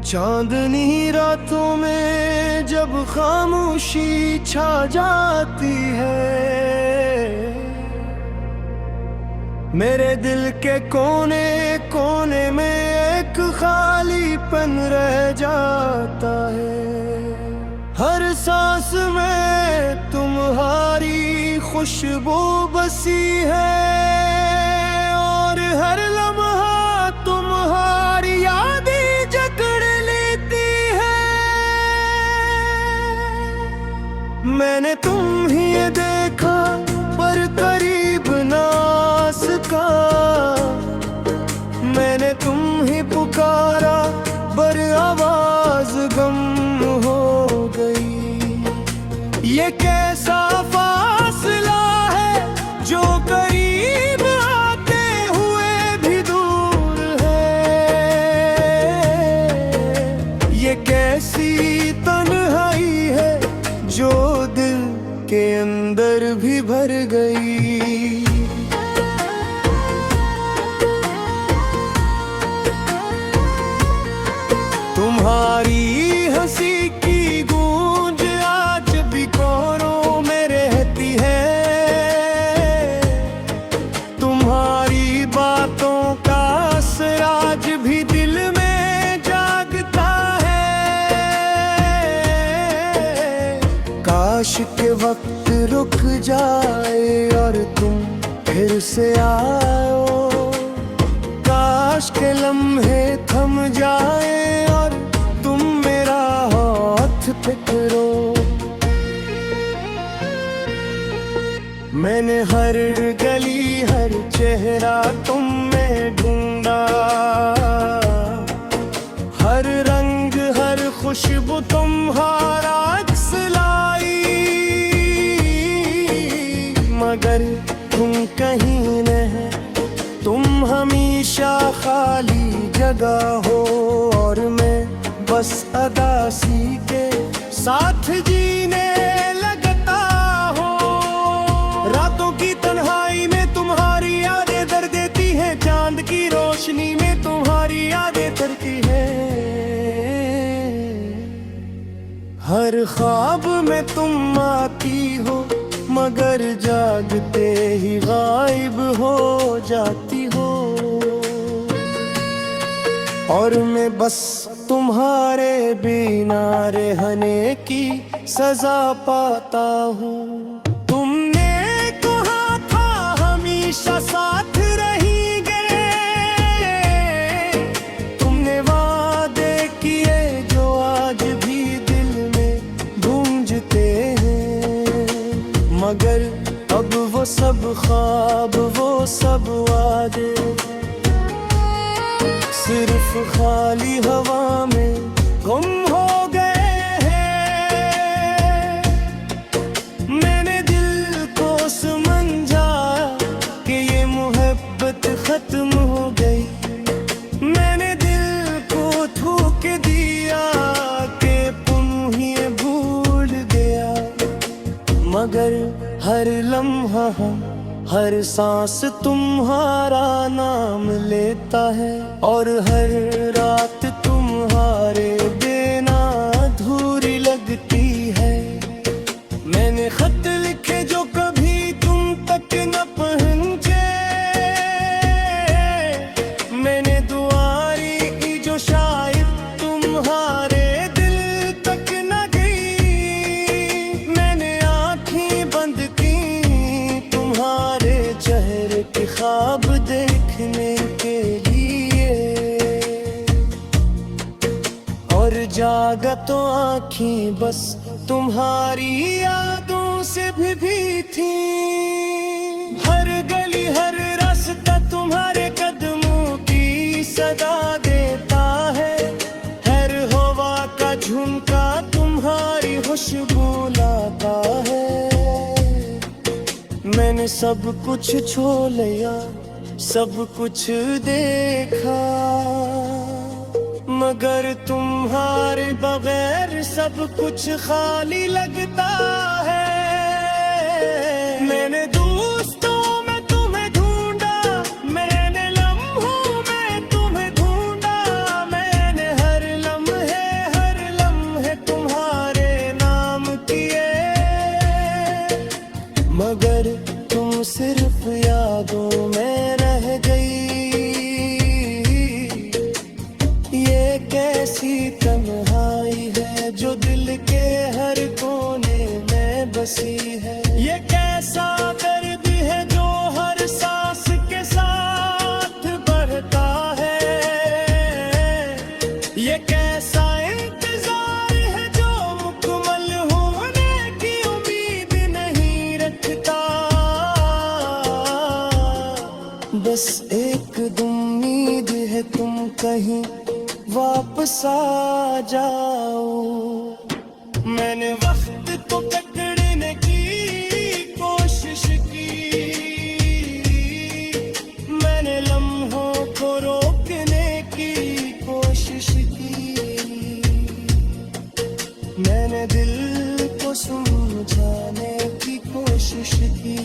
चांदनी रातों में जब खामोशी छा जाती है, मेरे दिल के कोने कोने में एक खालीपन रह जाता है। हर सांस में तुम्हारी खुशबू बसी है और हर लम्हा तुम्हारी यादें जकड़ लेती है। मैंने तुम ही ये देखा पर करीब ना आ सका, मैंने तुम ही पुकारा पर आवाज गम हो गई। ये कैसा फासला है जो करीब आते हुए भी दूर है, ये कैसी तन्हाई है जो दिल के अंदर भी भर गई। तुम्हारी हंसी की गूंज आज भी कोरों में रहती है, तुम्हारी बातों का असर आज भी दिल में जागता है। काश के वक्त रुक जाए और तुम फिर से आओ, काश के लम्हे थम जाए और तुम मेरा हाथ पकड़ो। मैंने हर गली हर चेहरा तुम में ढूंढा, हर रंग हर खुशबू तुम्हारा अक्स लाई, मगर तुम कहीं नहीं, तुम हमेशा खाली जगह हो और मैं बस अदासी के साथ जीने लगता हो। रातों की तन्हाई में तुम्हारी यादें दर्द देती हैं, चांद की रोशनी में तुम्हारी यादें तरती हैं। हर ख्वाब में तुम आती हो मगर जागते ही गायब हो जाती हो, और मैं बस तुम्हारे बिना रहने की सजा पाता हूँ। तुमने कहा था हमेशा साथ रहेंगे, तुमने वादे किए जो आज भी दिल में गूंजते हैं, मगर अब वो सब ख्वाब वो सब वादे सिर्फ खाली हवा में गुम हो गए हैं। मैंने दिल को समझा कि ये मोहब्बत खत्म हो गई, मैंने दिल को थूक दिया कि तुम ही भूल गया, मगर हर लम्हा हर सांस तुम्हारा नाम लेता है और हर रात तुम्हारे बिना अधूरी लगती है। मैंने खत लिखे जो कभी तुम तक न पहुंचे, मैंने दुआरी की जो शायद तुम्हारे दिल तक न गई, मैंने आँखें बंद की तुम्हारे चेहरे के ख्वाब देखने के लिए, और जागा तो आँखें बस तुम्हारी यादों से भी थी। हर गली हर रास्ता तुम्हारे कदमों की सदा देता है, हर हवा का झुमका तुम्हारी खुशबू लाता है। मैंने सब कुछ छोड़ लिया सब कुछ देखा, मगर तुम्हारे बगैर सब कुछ खाली लगता है। मैंने दोस्तों में तुम्हें ढूंढा, मैंने लम्हों में तुम्हें ढूंढा, मैंने हर लम्हे हर कोने में बसी है। ये कैसा दर्द है जो हर सांस के साथ बढ़ता है। ये कैसा इंतजार है जो मुकम्मल होने की उम्मीद नहीं रखता। बस एक उम्मीद है तुम कहीं वापस आ जाओ। मैंने वक्त को पकड़ने की कोशिश की, मैंने लम्हों को रोकने की कोशिश की, मैंने दिल को समझाने की कोशिश की,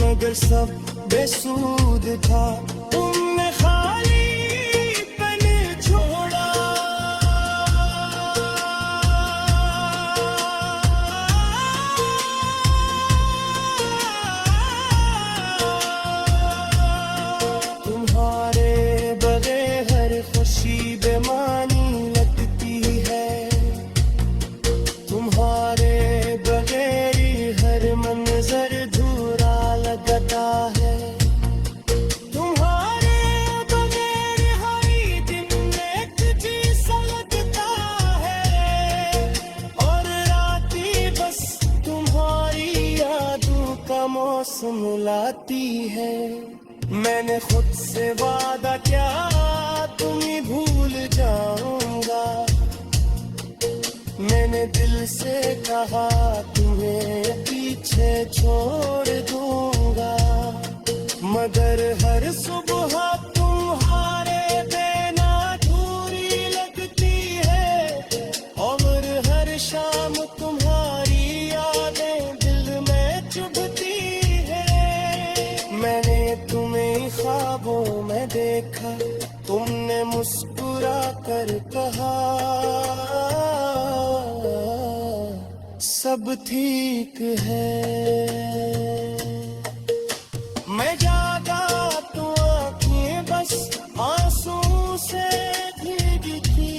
मगर सब बेसूद था। तुमने खालीपन छोड़ा। तुम्हारे बगैर हर खुशी बेमानी लगती है। तुम्हारे बगैर हर मंजर धूरा लगता है। तुम्हारे बगैर हर दिन एक जैसा लगता है। और रातें बस तुम्हारी यादों का मौसम लाती है। मैंने खुद से वादा किया तुम्हें भूल जाऊंगा। मैंने दिल से कहा तुम्हें पीछे छोड़ दूंगा। मगर हर सुबह तुम्हारे बिना अधूरी लगती है। और हर शाम तुम्हारी यादें दिल में चुभती है। मैंने तुम्हें ख्वाबों में देखा, तुमने मुस्कुरा कर कहा सब ठीक है। मैं जागा तो आँखें बस आंसू से भीगी थी।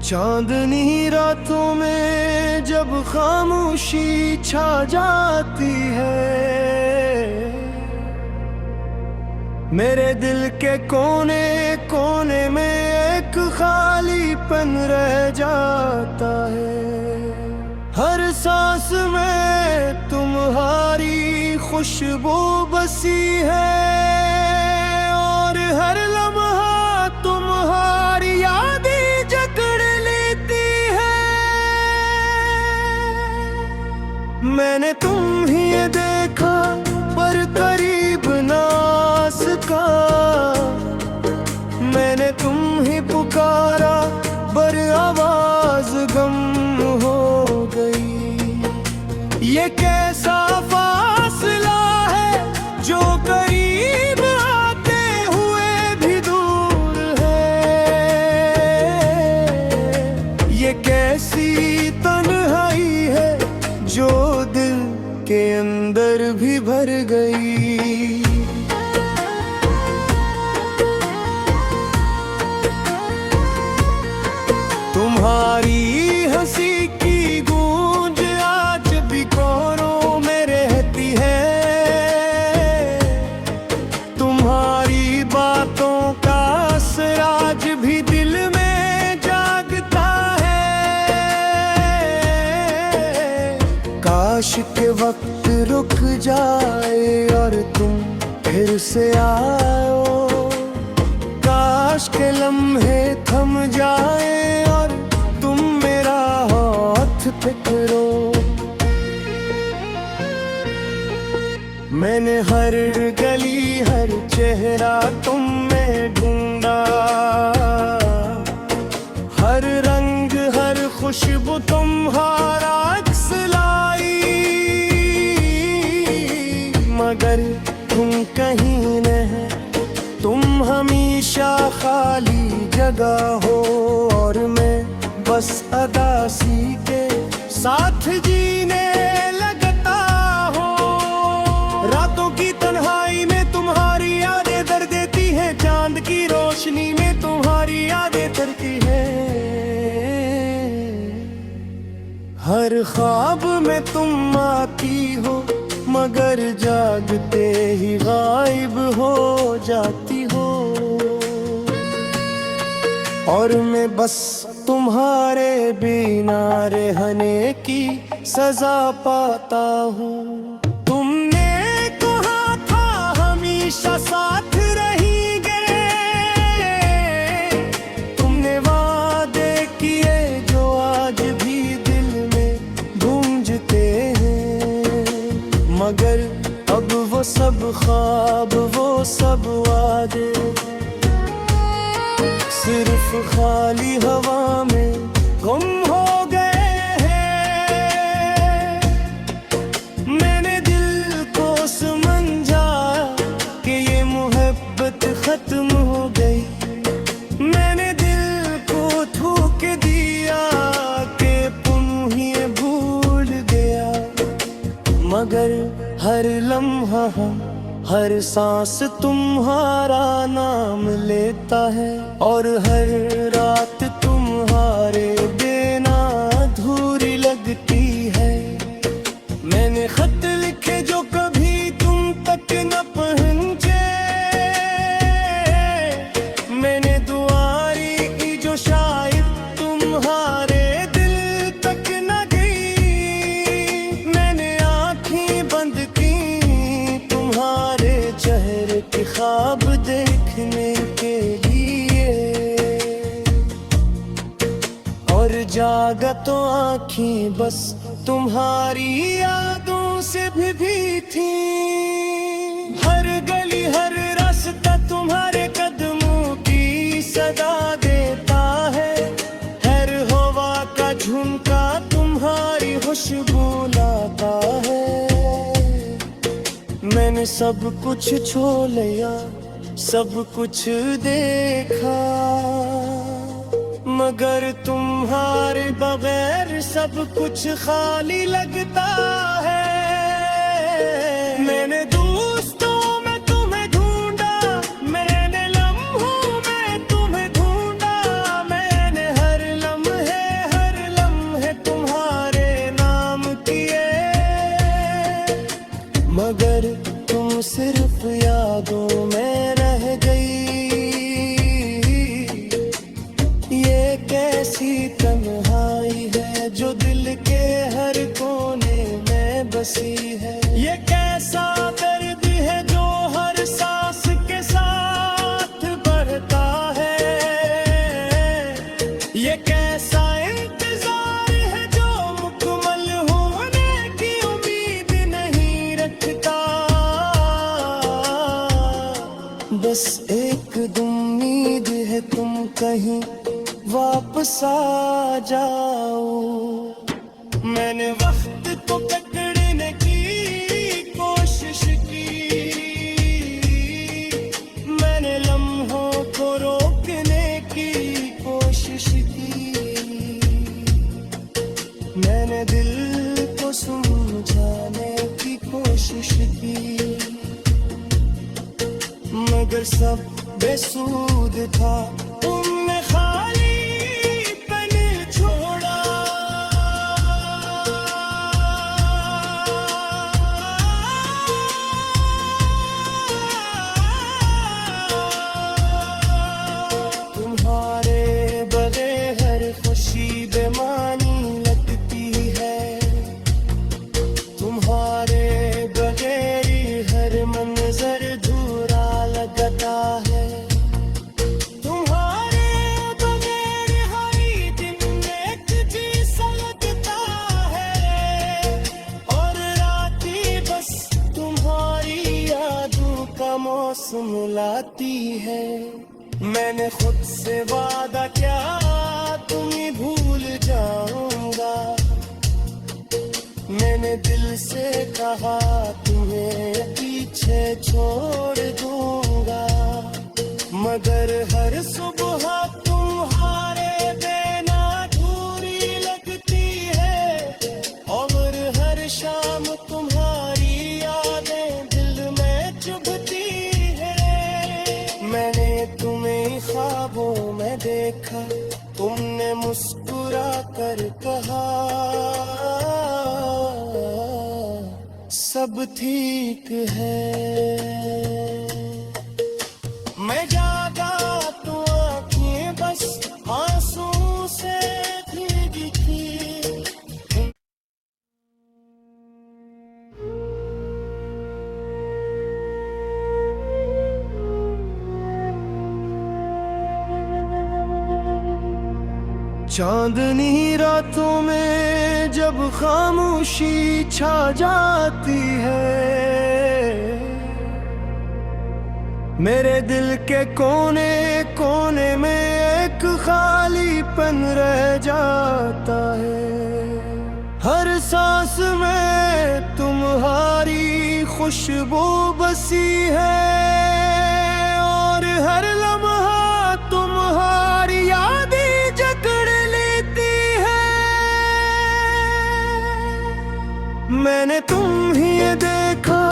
चांदनी रातों में जब खामोशी छा जाती है। मेरे दिल के कोने कोने में एक खालीपन रह जाता है। हर सांस में तुम्हारी खुशबू बसी है। और हर लम्हा तुम्हारी यादें मैंने तुम ही देखा पर करीब ना सका। मैंने तुम ही पुकारा पर आवाज गम हो गई। ये कैसा फासला है जो करीब आते हुए भी दूर है। ये कैसी तन्हाई है जो दिल के अंदर भी भर गई। तुम्हारी हंसी की गूंज आज भी कोरों में रहती है। तुम्हारी बातों का असर आज भी दिल में जागता है। काश के वक्त रुक जाए और तुम फिर से आओ। काश के लम्हे थम जाए और तुम मेरा हाथ पकड़ो। मैंने हर गली हर चेहरा तुम में ढूंढा। हर रंग हर खुशबू तुम्हारा अक्स लाई। मगर तुम कहीं नहीं, तुम हमेशा खाली जगह हो। और मैं बस अदासी के साथ जीने लगता हो। रातों की तन्हाई में तुम्हारी यादें दर्द देती है, चांद की रोशनी में तुम्हारी यादें तरती है। हर ख्वाब में तुम आती हो, मगर जागते ही गायब हो जाती हो। और मैं बस तुम्हारे बिना रहने की सजा पाता हूँ। तुमने कहा था हमेशा साथ रहेंगे, तुमने वादे किए जो आज भी दिल में गूंजते हैं। मगर अब वो सब ख्वाब, वो सब वादे सिर्फ खाली हवा में गुम हो गए हैं। मैंने दिल को समझा कि ये मोहब्बत खत्म हो गई। मैंने दिल को थूक दिया कि तुम ही भूल गया। मगर हर लम्हा, हर सांस तुम्हारा नाम लेता है। और हर रात तुम्हारे बिना अधूरी लगती है। मैंने खत लिखे जो कभी तुम तक न पहुंचे, मैंने दुआरी की जो शायद तुम्हारे दिल तक न गई। मैंने आँखें बंद की तुम्हारे चेहरे के ख्वाब देखने के लिए, और जागा तो आँखें बस तुम्हारी यादों से भी थी। हर गली हर रास्ता तुम्हारे कदमों की सदा देता है। हर हवा का झुमका तुम्हारी खुशबू लाता है। मैंने सब कुछ छोड़ लिया, सब कुछ देखा, मगर तुम्हारे बगैर सब कुछ खाली लगता है। मैंने दोस्तों में तुम्हें ढूंढा, मैंने लम्हों में तुम्हें ढूंढा। मैंने हर लम्हे तुम्हारे नाम किए, मगर तुम सिर्फ यादों में रह गई। ये कैसी तन्हाई है जो दिल के हर कोने में बसी है। ये कैसा दर्द है जो हर सांस के साथ बढ़ता है। ये कैसा इंतजार है जो मुकम्मल होने की उम्मीद नहीं रखता। बस एक उम्मीद है तुम कहीं वापस आ जाओ। मैंने वक्त को पकड़ने की कोशिश की, मैंने लम्हों को रोकने की कोशिश की। मैंने दिल को समझाने की कोशिश की, मगर सब बेसूद था। तुमने खाली पन छोड़ा। तुम्हारे बगैर हर खुशी बेमानी लगती है। तुम्हारे बगैर हर मंजर अधूरा लगता है। तुम्हारे बगैर हर दिन एक जैसा लगता है। और रातें बस तुम्हारी यादों का मौसम लाती है। मैंने खुद से वादा किया तुम्हें भूल जाऊंगा। मैंने दिल से कहा तुम्हें पीछे छोड़ दूंगा। मगर हर सुबह तुम्हारे बिना अधूरी लगती है। देखा, तुमने मुस्कुरा कर कहा सब ठीक है। मैं जागा तो आंखें बस आंसू से भीगी थी। चांदनी रातों में जब खामोशी छा जाती है, मेरे दिल के कोने कोने में एक खालीपन रह जाता है। हर सांस में तुम्हारी खुशबू बसी है और हर लम्हा तुम्हारी यादें जकड़ लेती है। मैंने तुम ही देखा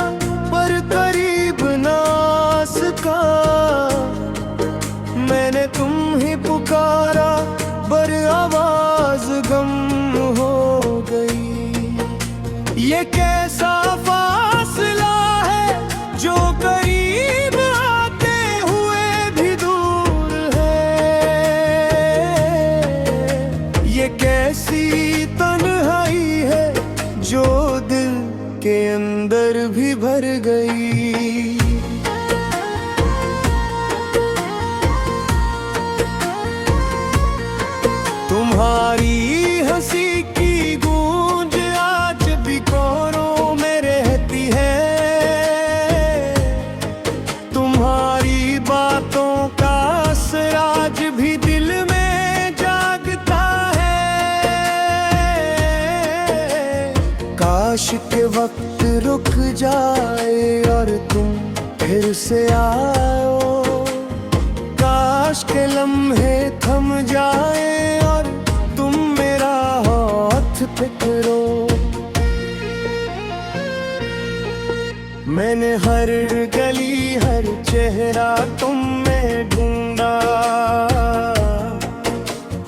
पर करीब ना आ सका, मैंने तुम ही पुकारा पर आवाज गम हो गई। ये कैसा फासला है जो करीब आते हुए भी दूर है। ये कैसी तन्हाई है जो दिल के अंदर भी भर गई। तुम्हारी हंसी की गूंज आज भी कोरों में रहती है। तुम्हारी बातों का असर आज भी दिल में जागता है। काश के वक्त रुक जाए और तुम फिर से आओ, काश के लम्हे थम जाए और तुम मेरा हाथ पकड़ो। मैंने हर गली हर चेहरा तुम में ढूंढा,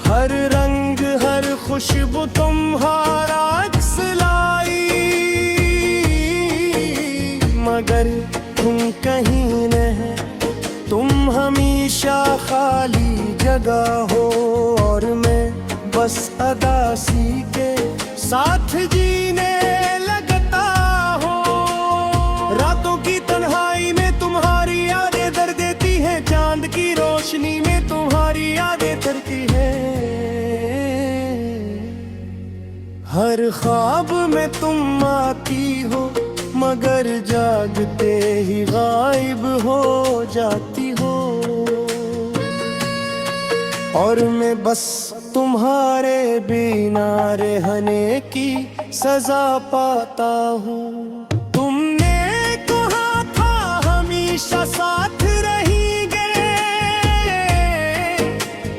हर रंग हर खुशबू तुम्हारा अक्स लाई, मगर तुम कहीं नहीं, तुम हमेशा खाली जगह हो और मैं बस अदासी के साथ जीने लगता हो। रातों की तन्हाई में तुम्हारी यादें दर्द देती हैं, चांद की रोशनी में तुम्हारी यादें तरती है। हर ख्वाब में तुम आती हो मगर जागते ही गायब हो जाती हो, और मैं बस तुम्हारे बिना रहने की सजा पाता हूँ। तुमने कहा था हमेशा साथ रहेंगे,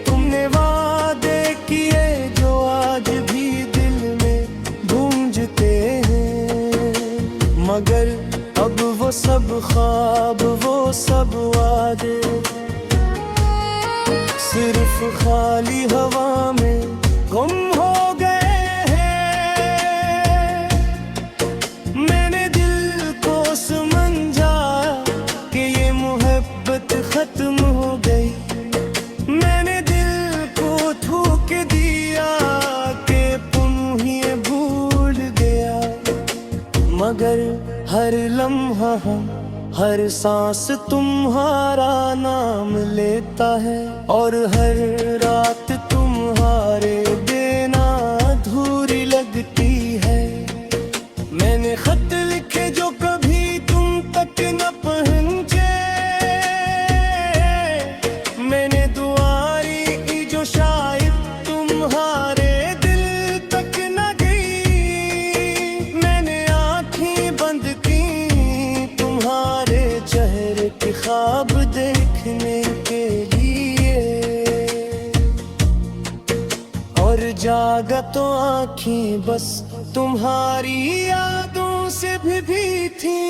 तुमने वादे किए जो आज भी दिल में गूंजते हैं, मगर अब वो सब ख्वाब वो सब वादे सिर्फ खाली हवा में गुम हो गए हैं। मैंने दिल को समझा कि ये मोहब्बत खत्म हो गई, मैंने दिल को थूक दिया कि तुम ही भूल गया, मगर हर लम्हा हर सांस तुम्हारा नाम लेता है और हर रात तुम्हारे बिना अधूरी लगती है। मैंने खत लिखे जो कभी तुम तक न पहुंचे, मैंने दुआरी की जो शायद तुम्हारे दिल तक न गई। मैंने आंखें बंद की तुम्हारे चेहरे के ख्वाब देखने के लिए, और जागा तो आंखें बस तुम्हारी यादों से भी थी।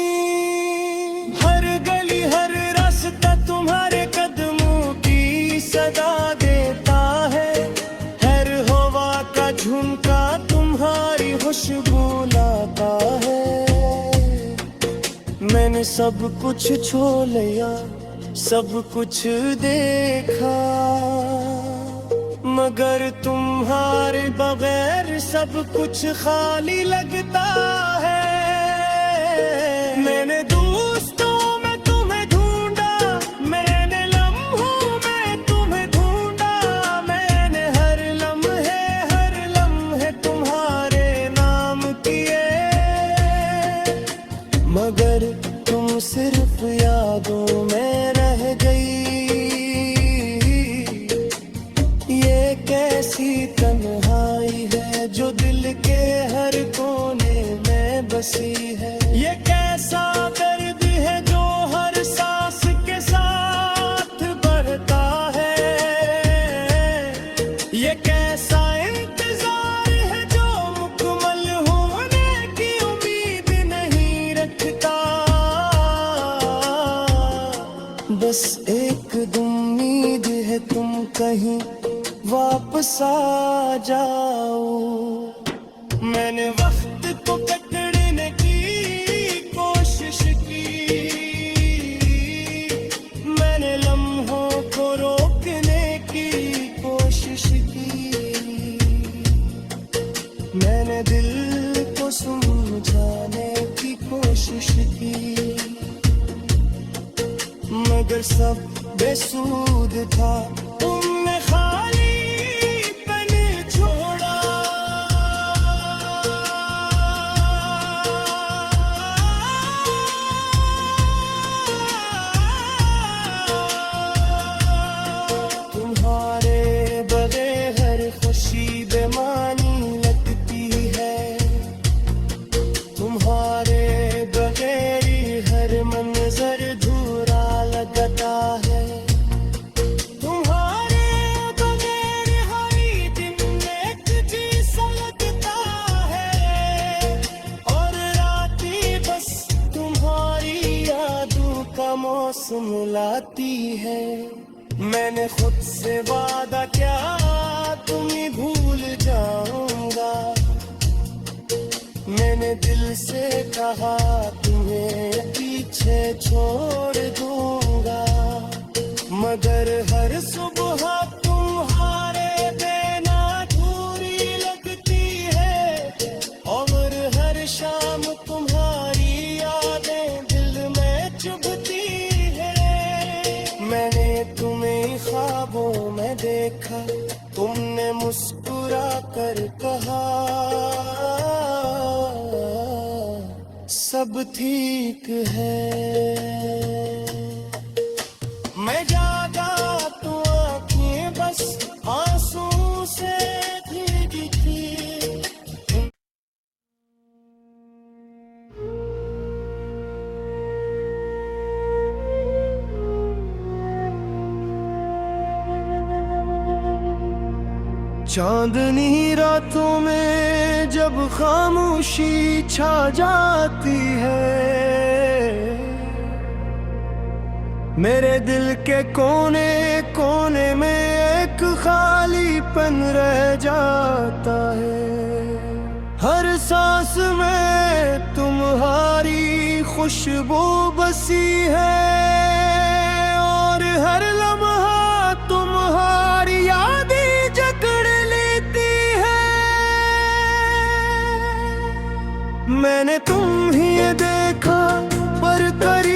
हर गली हर रास्ता तुम्हारे कदमों की सदा देता बुलाता है। मैंने सब कुछ छोड़ लिया, सब कुछ देखा, मगर तुम्हारे बगैर सब कुछ खाली लगता है। मैंने दोस्तों में तुम्हें ढूंढा, मैंने लम्हों में तुम्हें ढूंढा, मैंने हर लम्हे तुम्हारे नाम किए, मगर तुम सिर्फ यादों में रह गई। ये कैसी तन्हाई है जो दिल के हर कोने में बसी है। ये कैसा दर्द है जो हर सांस के साथ बढ़ता है। ये कैसा इंतजार है जो मुकम्मल होने की उम्मीद नहीं रखता। बस एक उम्मीद है तुम कहीं वापस आ जाओ। मैंने वक्त को पकड़ने की कोशिश की, मैंने लम्हों को रोकने की कोशिश की, मैंने दिल को समझाने की कोशिश की, मगर सब बेसूद था। तुमने खालीपन छोड़ा। तुम्हारे बगैर हर खुशी बेमानी लगती है। तुम्हारे बगैर हर मंजर धूरा लगता है। तुम्हारे बगैर हर दिन एक जैसा लगता है, और रातें बस तुम्हारी यादों का मौसम लाती है। मैंने खुद से वादा किया तुम्हें भूल जाऊंगा। मैंने दिल से कहा तुम्हें पीछे छोड़ दूंगा, मगर हर सुबह तुम्हारे बिना अधूरी लगती है, और हर शाम तुम्हारी यादें दिल में चुभती है। मैंने तुम्हें ख्वाबों में देखा, तुमने मुस्कुरा कर कहा सब ठीक है। मैं जागा तो आँखें बस आंसू से भीगी थी। चांदनी रातों में जब खामोशी छा जाती है, मेरे दिल के कोने कोने में एक खालीपन रह जाता है। हर सांस में तुम्हारी खुशबू बसी है, और हर लम्हा तुम्हारी यादें जकड़ लेती है। मैंने तुम ही देखा पर करीब